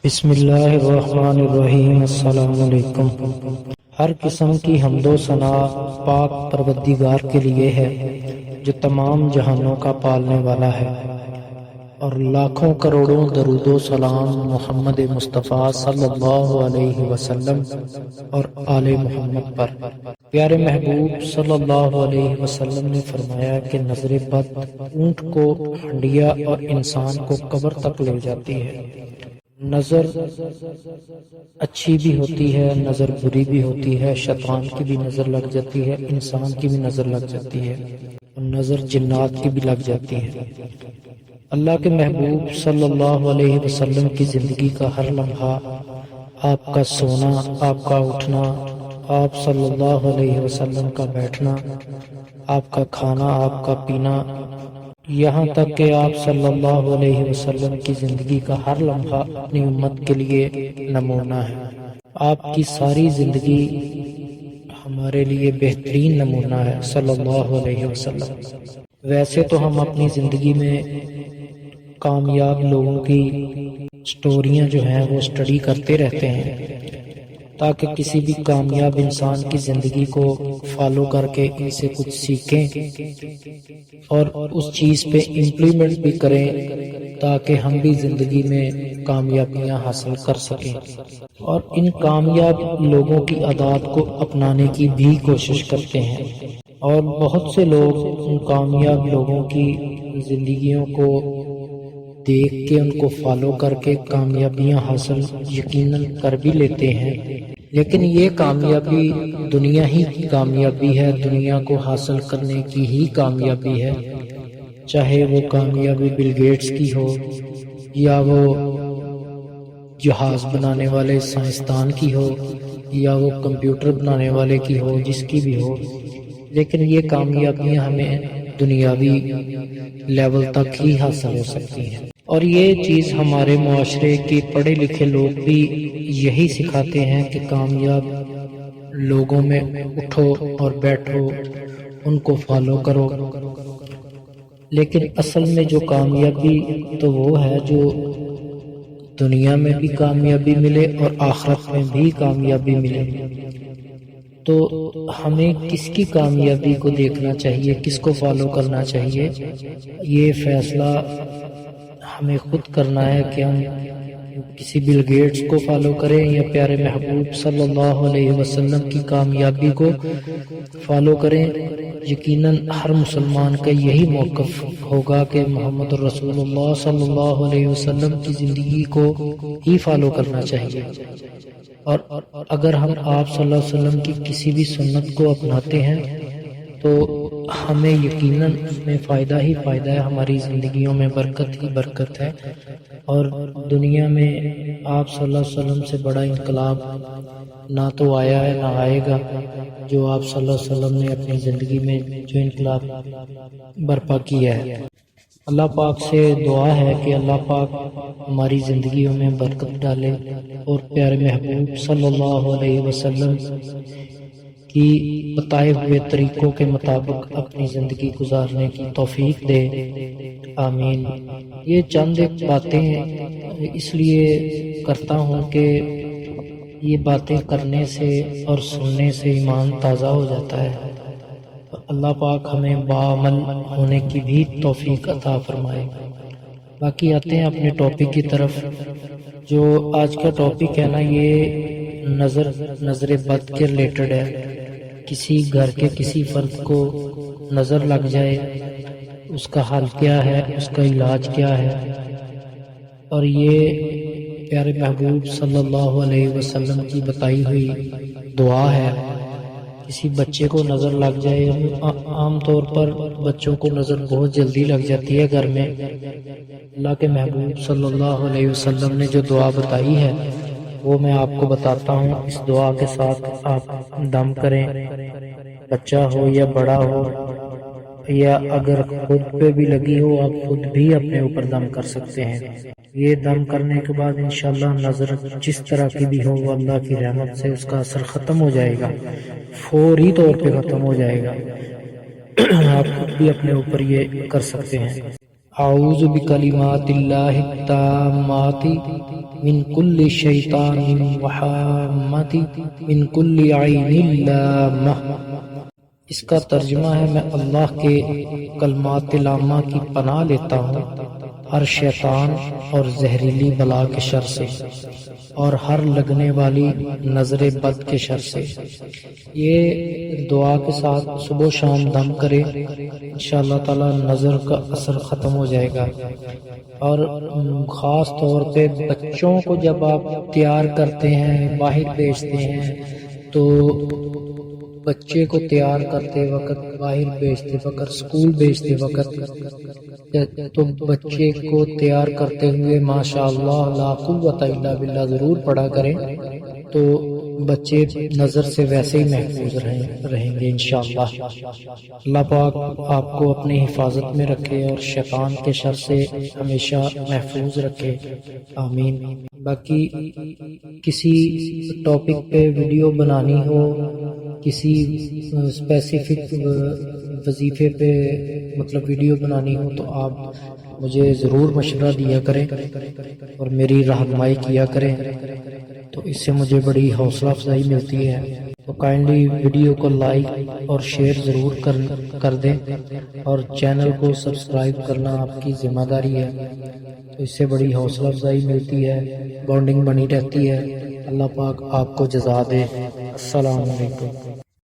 بسم اللہ الرحمن الرحیم۔ السلام علیکم۔ ہر قسم کی حمد و ثنا پاک پروردگار کے لیے ہے جو تمام جہانوں کا پالنے والا ہے، اور لاکھوں کروڑوں درود و سلام محمد مصطفیٰ صلی اللہ علیہ وسلم اور آل محمد پر۔ پیارے محبوب صلی اللہ علیہ وسلم نے فرمایا کہ نظر بد اونٹ کو ہنڈیا اور انسان کو قبر تک لے جاتی ہے۔ نظر اچھی بھی ہوتی ہے، نظر بری بھی ہوتی ہے، شیطان کی بھی نظر لگ جاتی ہے، انسان کی بھی نظر لگ جاتی ہے، اور نظر جنات کی بھی لگ جاتی ہے۔ اللہ کے محبوب صلی اللہ علیہ وسلم کی زندگی کا ہر لمحہ، آپ کا سونا، آپ کا اٹھنا، آپ صلی اللہ علیہ وسلم کا بیٹھنا، آپ کا کھانا، آپ کا پینا، یہاں تک کہ آپ صلی اللہ علیہ وسلم کی زندگی کا ہر لمحہ اپنی امت کے لیے نمونہ ہے۔ آپ کی ساری زندگی ہمارے لیے بہترین نمونہ ہے صلی اللہ علیہ وسلم۔ ویسے تو ہم اپنی زندگی میں کامیاب لوگوں کی سٹوریاں جو ہیں وہ سٹڈی کرتے رہتے ہیں، تاکہ کسی بھی کامیاب انسان کی زندگی کو فالو کر کے ان سے کچھ سیکھیں اور اس چیز پہ امپلیمنٹ بھی کریں، تاکہ ہم بھی زندگی میں کامیابیاں حاصل کر سکیں، اور ان کامیاب لوگوں کی عادات کو اپنانے کی بھی کوشش کرتے ہیں۔ اور بہت سے لوگ ان کامیاب لوگوں کی زندگیوں کو دیکھ کے ان کو فالو کر کے کامیابیاں حاصل یقیناً کر بھی لیتے ہیں، لیکن یہ کامیابی دنیا ہی کی کامیابی ہے، دنیا کو حاصل کرنے کی ہی کامیابی ہے، چاہے وہ کامیابی بل گیٹس کی ہو، یا وہ جہاز بنانے والے سائنسدان کی ہو، یا وہ کمپیوٹر بنانے والے کی ہو، جس کی بھی ہو، لیکن یہ کامیابیاں ہمیں دنیاوی لیول تک ہی حاصل ہو سکتی ہیں۔ اور یہ چیز ہمارے معاشرے کے پڑھے لکھے لوگ بھی یہی سکھاتے ہیں کہ کامیاب لوگوں میں اٹھو اور بیٹھو، ان کو فالو کرو، لیکن اصل میں جو کامیابی تو وہ ہے جو دنیا میں بھی کامیابی ملے اور آخرت میں بھی کامیابی ملے۔ تو ہمیں کس کی کامیابی کو دیکھنا چاہیے، کس کو فالو کرنا چاہیے، یہ فیصلہ ہمیں خود کرنا ہے کہ ہم کسی بل گیٹس کو فالو کریں یا پیارے محبوب صلی اللہ علیہ وسلم کی کامیابی کو فالو کریں۔ یقیناً ہر مسلمان کا یہی موقف ہوگا کہ محمد رسول اللہ صلی اللہ علیہ وسلم کی زندگی کو ہی فالو کرنا چاہیے، اور اگر ہم آپ صلی اللہ علیہ وسلم کی کسی بھی سنت کو اپناتے ہیں تو ہمیں یقیناً اس میں فائدہ ہی فائدہ ہے، ہماری زندگیوں میں برکت ہی برکت ہے، اور دنیا میں آپ صلی اللہ علیہ وسلم سے بڑا انقلاب نہ تو آیا ہے نہ آئے گا، جو آپ صلی اللہ علیہ وسلم نے اپنی زندگی میں جو انقلاب برپا کیا ہے۔ اللہ پاک سے دعا ہے کہ اللہ پاک ہماری زندگیوں میں برکت ڈالے اور پیارے محبوب صلی اللہ علیہ وسلم کی بتائے ہوئے طریقوں کے مطابق اپنی زندگی گزارنے کی توفیق دے، آمین۔ یہ چند ایک باتیں اس لیے کرتا ہوں کہ یہ باتیں کرنے سے اور سننے سے ایمان تازہ ہو جاتا ہے، اللہ پاک ہمیں باعمل ہونے کی بھی توفیق عطا فرمائے۔ باقی آتے ہیں اپنے ٹاپک کی طرف۔ جو آج کا ٹاپک ہے نا، یہ نظر بد کے ریلیٹڈ ہے۔ کسی گھر کے کسی فرد کو نظر لگ جائے، اس کا حل کیا ہے، اس کا علاج کیا ہے، اور یہ پیارے محبوب صلی اللہ علیہ وسلم کی بتائی ہوئی دعا ہے۔ کسی بچے کو نظر لگ جائے، عام طور پر بچوں کو نظر بہت جلدی لگ جاتی ہے گھر میں، اللہ کے محبوب صلی اللہ علیہ وسلم نے جو دعا بتائی ہے وہ میں آپ کو بتاتا ہوں۔ اس دعا کے ساتھ آپ دم کریں، بچہ ہو یا بڑا ہو، یا اگر خود پہ بھی لگی ہو آپ خود بھی اپنے اوپر دم کر سکتے ہیں۔ یہ دم کرنے کے بعد انشاءاللہ نظر جس طرح کی بھی ہو، اللہ کی رحمت سے اس کا اثر ختم ہو جائے گا، فوری طور پہ ختم ہو جائے گا۔ آپ خود بھی اپنے اوپر یہ کر سکتے ہیں۔ اعوذ بکلمات اللہ التامات من کل شیطان وحامۃ من کل عین لامہ۔ اس کا ترجمہ ہے، میں اللہ کے کلمات لامہ کی پناہ لیتا ہوں ہر شیطان اور زہریلی بلا کے شر سے اور ہر لگنے والی نظر بد کے شر سے۔ یہ دعا کے ساتھ صبح و شام دم کرے، انشاءاللہ تعالی نظر کا اثر ختم ہو جائے گا۔ اور خاص طور پہ بچوں کو جب آپ تیار کرتے ہیں، باہر بھیجتے ہیں، تو بچے کو تیار کرتے وقت، باہر بھیجتے وقت، اسکول بھیجتے وقت، تو بچے کو تیار کرتے ہوئے ماشاءاللہ لا قوت الا باللہ ضرور پڑھا کریں، تو بچے نظر سے ویسے ہی محفوظ رہیں گے انشاءاللہ۔ اللہ پاک آپ کو اپنی حفاظت میں رکھے اور شیطان کے شر سے ہمیشہ محفوظ رکھے، آمین۔ باقی کسی ٹاپک پہ ویڈیو بنانی ہو، کسی اسپیسیفک وظیفے پہ مطلب ویڈیو بنانی ہو، تو آپ مجھے ضرور مشورہ دیا کریں اور میری رہنمائی کیا کریں، تو اس سے مجھے بڑی حوصلہ افزائی ملتی ہے۔ تو کائنڈلی ویڈیو کو لائک اور شیئر ضرور کر دیں، اور چینل کو سبسکرائب کرنا آپ کی ذمہ داری ہے، تو اس سے بڑی حوصلہ افزائی ملتی ہے، بانڈنگ بنی رہتی ہے۔ اللہ پاک آپ کو جزا دے۔ السلام علیکم۔